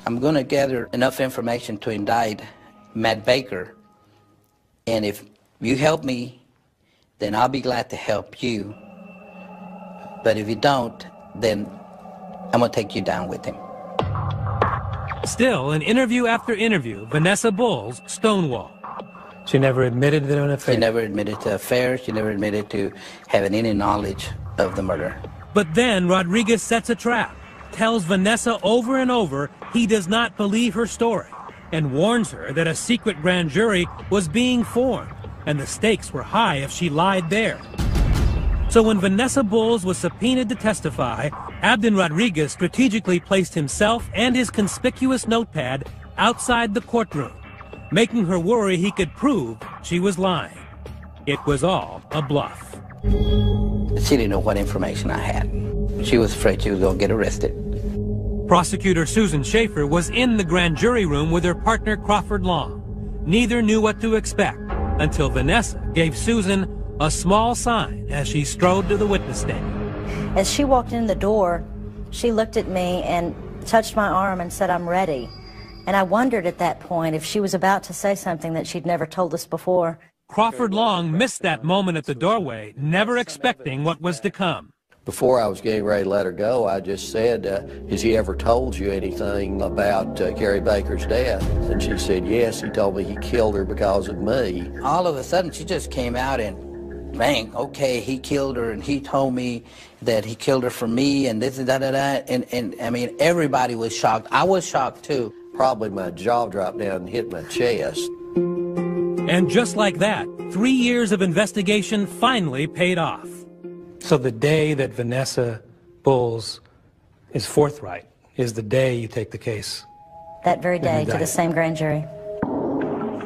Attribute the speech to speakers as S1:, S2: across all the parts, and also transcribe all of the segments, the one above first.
S1: I'm going to gather enough information to indict Matt Baker, and if you help me, then I'll be glad to help you. But if you don't, then I'm going to take you down with him.
S2: Still, in interview after interview, Vanessa Bowles stonewalled.
S3: She never admitted to an affair?
S1: She never admitted to affairs. She never admitted to having any knowledge of the murder.
S2: But then Rodriguez sets a trap, tells Vanessa over and over he does not believe her story, and warns her that a secret grand jury was being formed, and the stakes were high if she lied there. So when Vanessa Bowles was subpoenaed to testify, Abdon Rodriguez strategically placed himself and his conspicuous notepad outside the courtroom, making her worry he could prove she was lying. It was all a bluff.
S1: She didn't know what information I had. She was afraid she was going to get arrested.
S2: Prosecutor Susan Schaefer was in the grand jury room with her partner Crawford Long. Neither knew what to expect until Vanessa gave Susan a small sign as she strode to the witness stand.
S4: As she walked in the door, she looked at me and touched my arm and said, "I'm ready." And I wondered at that point if she was about to say something that she'd never told us before.
S2: Crawford Long missed that moment at the doorway, never expecting what was to come.
S5: Before I was getting ready to let her go, I just said, has he ever told you anything about Carrie Baker's death? And she said, yes, he told me he killed her because of me.
S1: All of a sudden, she just came out and bang, okay, he killed her, and he told me that he killed her for me, and this and that. And I mean, everybody was shocked. I was shocked, too.
S5: Probably my jaw dropped down and hit my chest.
S2: And just like that, 3 years of investigation finally paid off.
S3: So the day that Vanessa Bowles is forthright is the day you take the case?
S4: That very day to the same grand jury.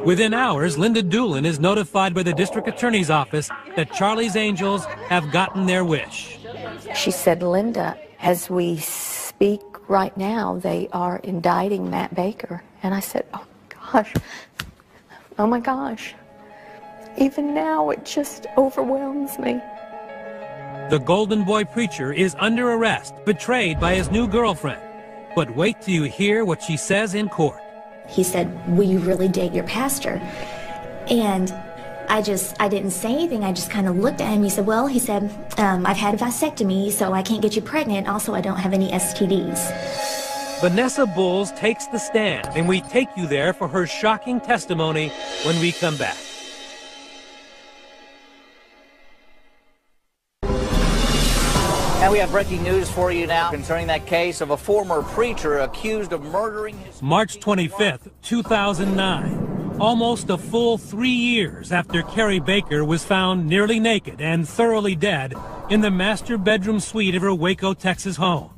S2: Within hours, Linda Doolin is notified by the district attorney's office that Charlie's Angels have gotten their wish.
S6: She said, Linda, as we speak right now, they are indicting Matt Baker. And I said, oh gosh, oh my gosh. Even now, it just overwhelms me.
S2: The Golden Boy preacher is under arrest, betrayed by his new girlfriend. But wait till you hear what she says in court.
S7: He said, will you really date your pastor? And I didn't say anything. I just kind of looked at him. He said, well, I've had a vasectomy, so I can't get you pregnant. Also, I don't have any STDs.
S2: Vanessa Bowles takes the stand, and we take you there for her shocking testimony when we come back.
S8: And we have breaking news for you now concerning that case of a former preacher accused of murdering his...
S2: March 25th, 2009. Almost a full 3 years after Carrie Baker was found nearly naked and thoroughly dead in the master bedroom suite of her Waco, Texas home.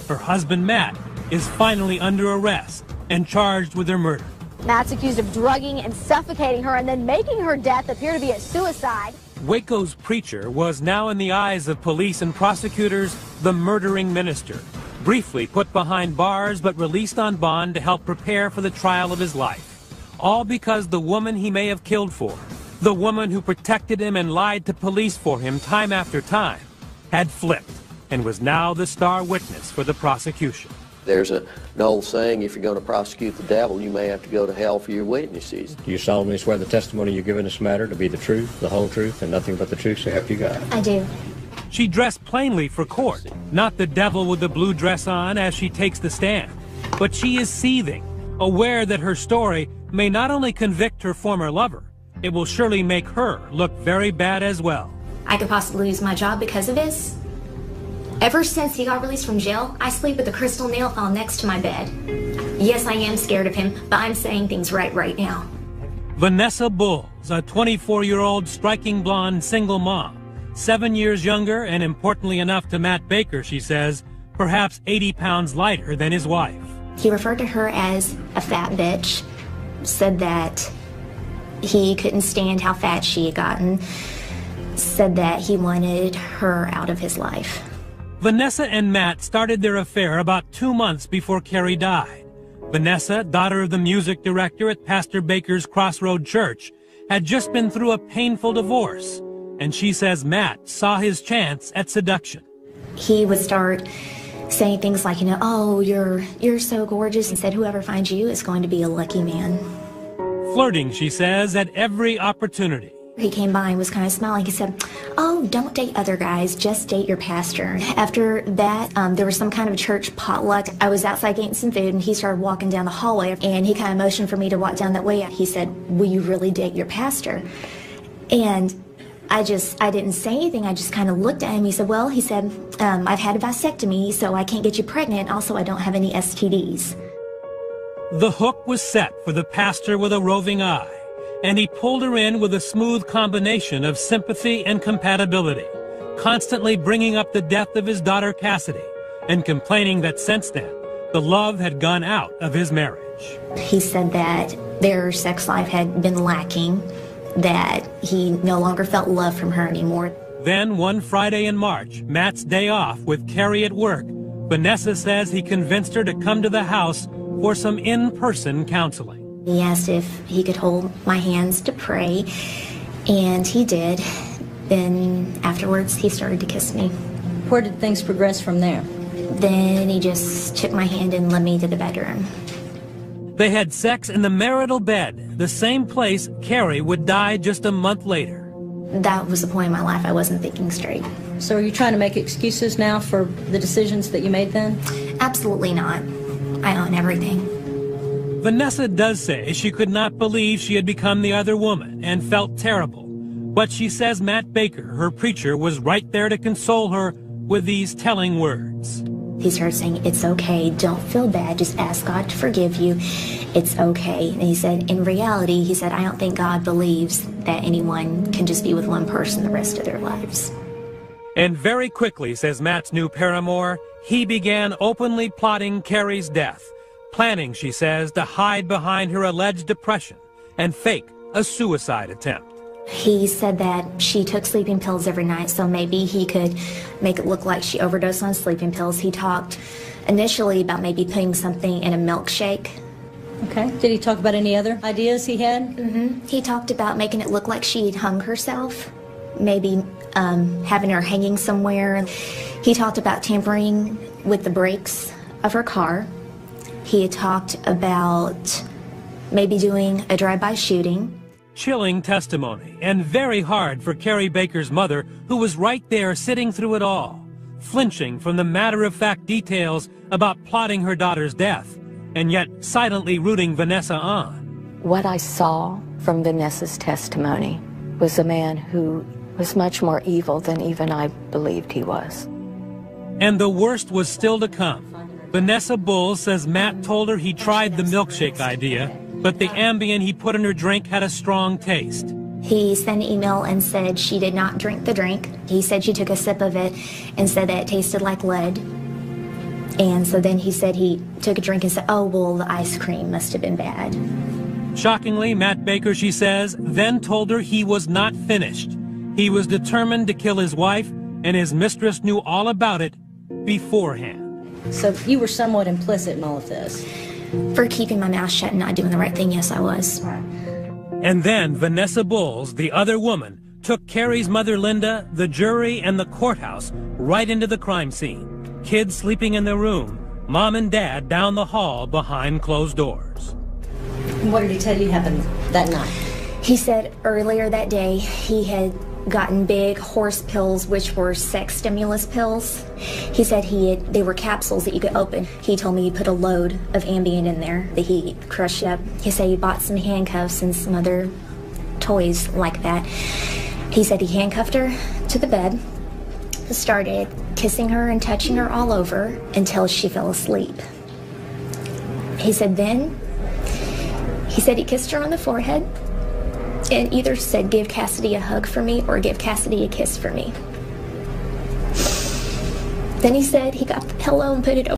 S2: Her husband, Matt, is finally under arrest and charged with her murder.
S9: Matt's accused of drugging and suffocating her and then making her death appear to be a suicide.
S2: Waco's preacher was now in the eyes of police and prosecutors the murdering minister, briefly put behind bars but released on bond to help prepare for the trial of his life. All because the woman he may have killed for, the woman who protected him and lied to police for him time after time, had flipped and was now the star witness for the prosecution.
S5: There's an old saying, if you're going to prosecute the devil, you may have to go to hell for your witnesses.
S10: Do you solemnly swear the testimony you're giving this matter to be the truth, the whole truth, and nothing but the truth, so help you God?
S7: I do.
S2: She dressed plainly for court, not the devil with the blue dress on as she takes the stand. But she is seething, aware that her story may not only convict her former lover, it will surely make her look very bad as well.
S7: I could possibly lose my job because of this. Ever since he got released from jail, I sleep with a crystal nail file next to my bed. Yes, I am scared of him, but I'm saying things right now.
S2: Vanessa Bowles, a 24-year-old striking blonde single mom, 7 years younger and importantly enough to Matt Baker, she says, perhaps 80 pounds lighter than his wife.
S7: He referred to her as a fat bitch, said that he couldn't stand how fat she had gotten, said that he wanted her out of his life.
S2: Vanessa and Matt started their affair about 2 months before Carrie died. Vanessa, daughter of the music director at Pastor Baker's Crossroad Church, had just been through a painful divorce, and she says Matt saw his chance at seduction.
S7: He would start saying things like, you know, oh, you're so gorgeous. He said, whoever finds you is going to be a lucky man.
S2: Flirting, she says, at every opportunity.
S7: He came by and was kind of smiling. He said, oh, don't date other guys, just date your pastor. After that, there was some kind of church potluck. I was outside getting some food, and he started walking down the hallway, and he kind of motioned for me to walk down that way. He said, will you really date your pastor? And I didn't say anything. I just kind of looked at him. He said, well, he said, I've had a vasectomy, so I can't get you pregnant. Also, I don't have any STDs.
S2: The hook was set for the pastor with a roving eye, and he pulled her in with a smooth combination of sympathy and compatibility, constantly bringing up the death of his daughter Cassidy and complaining that since then, the love had gone out of his marriage.
S7: He said that their sex life had been lacking, that he no longer felt love from her anymore.
S2: Then one Friday in March, Matt's day off with Carrie at work, Vanessa says he convinced her to come to the house for some in-person counseling.
S7: He asked if he could hold my hands to pray, and he did. Then afterwards, he started to kiss me.
S4: Where did things progress from there?
S7: Then he just took my hand and led me to the bedroom.
S2: They had sex in the marital bed, the same place Carrie would die just a month later.
S7: That was the point in my life I wasn't thinking straight.
S4: So are you trying to make excuses now for the decisions that you made then?
S7: Absolutely not. I own everything.
S2: Vanessa does say she could not believe she had become the other woman and felt terrible. But she says Matt Baker, her preacher, was right there to console her with these telling words.
S7: He started saying, it's okay, don't feel bad, just ask God to forgive you, it's okay. And he said, in reality, he said, I don't think God believes that anyone can just be with one person the rest of their lives.
S2: And very quickly, says Matt's new paramour, he began openly plotting Carrie's death, planning, she says, to hide behind her alleged depression and fake a suicide attempt.
S7: He said that she took sleeping pills every night, so maybe he could make it look like she overdosed on sleeping pills. He talked initially about maybe putting something in a milkshake.
S4: Okay. Did he talk about any other ideas he had?
S7: Mm-hmm. He talked about making it look like she had hung herself, maybe having her hanging somewhere. He talked about tampering with the brakes of her car. He had talked about maybe doing a drive-by shooting.
S2: Chilling testimony, and very hard for Carrie Baker's mother, who was right there sitting through it all, flinching from the matter-of-fact details about plotting her daughter's death, and yet silently rooting Vanessa on.
S6: What I saw from Vanessa's testimony was a man who was much more evil than even I believed he was.
S2: And the worst was still to come. Vanessa Bull says Matt told her he tried the milkshake idea, but the Ambien he put in her drink had a strong taste.
S7: He sent an email and said she did not drink the drink. He said she took a sip of it and said that it tasted like lead. And so then he said he took a drink and said, oh, well, the ice cream must have been bad.
S2: Shockingly, Matt Baker, she says, then told her he was not finished. He was determined to kill his wife, and his mistress knew all about it beforehand.
S4: So you were somewhat implicit in all of this?
S7: For keeping my mouth shut and not doing the right thing, yes, I was.
S2: And then Vanessa Bulls, the other woman, took Carrie's mother Linda, the jury, and the courthouse right into the crime scene. Kids sleeping in their room, mom and dad down the hall behind closed doors.
S4: What did he tell you happened that night?
S7: He said earlier that day he had gotten big horse pills, which were sex stimulus pills. He said they were capsules that you could open. He told me he put a load of Ambien in there that he crushed up. He said he bought some handcuffs and some other toys like that. He said he handcuffed her to the bed, started kissing her and touching her all over until she fell asleep. He said he kissed her on the forehead and either said, give Cassidy a hug for me or give Cassidy a kiss for me. Then he said he got the pillow and put it over